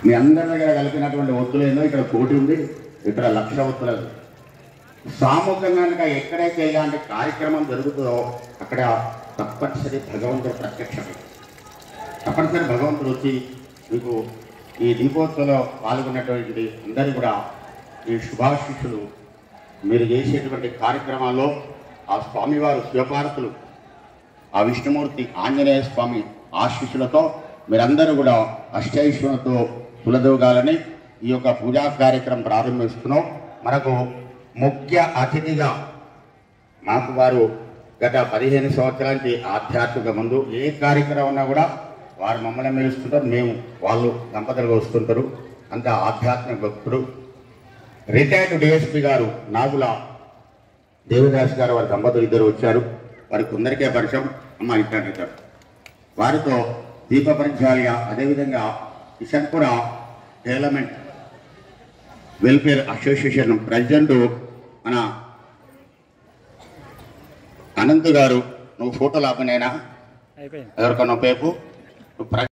మీ అందరి దగ్గర కలిపినటువంటి ఒత్తులేదో ఇక్కడ కోటి ఉంది, ఇక్కడ 1,00,000 ఒత్తులేదు. సామూహికంగా ఎక్కడైతే ఇలాంటి కార్యక్రమం జరుగుతుందో అక్కడ తప్పనిసరి భగవంతుడు ప్రత్యక్షమే. తప్పనిసరి భగవంతుడు వచ్చి మీకు ఈ దీపోత్సవంలో పాల్గొన్నటువంటి అందరూ కూడా ఈ శుభాశిష్యులు మీరు చేసేటువంటి కార్యక్రమాల్లో ఆ స్వామివారు శివపార్వతులు, ఆ విష్ణుమూర్తి ఆంజనేయ స్వామి ఆశీస్సులతో మీరందరూ కూడా అష్టైశ్వర్యంతో తులదూగాలని ఈ యొక్క పూజా కార్యక్రమం ప్రారంభిస్తున్నాం. మనకు ముఖ్య అతిథిగా మాకు వారు గత 15 సంవత్సరాల నుంచి ఆధ్యాత్మిక ముందు ఏ కార్యక్రమం ఉన్నా కూడా వారు మమ్మల్ని మెలుస్తుంటారు, మేము వాళ్ళు దంపతులుగా వస్తుంటారు. అంత ఆధ్యాత్మిక భక్తుడు. రిటైర్డ్ డిఎస్పీ గారు నాగుల దేవదాస్ గారు వారి దంపతులు ఇద్దరు వచ్చారు. వారికి కొందరికే పరిచయం అమ్మ ఇట్టారు. వారితో దీప పరిచయాలుగా అదేవిధంగా కిషన్పుర డెవలప్మెంట్ వెల్ఫేర్ అసోసియేషన్ ప్రెసిడెంట్ మన అనంత్ గారు, నువ్వు ఫోటోలు ఆపనైనా ఎవరికన్నా పేపు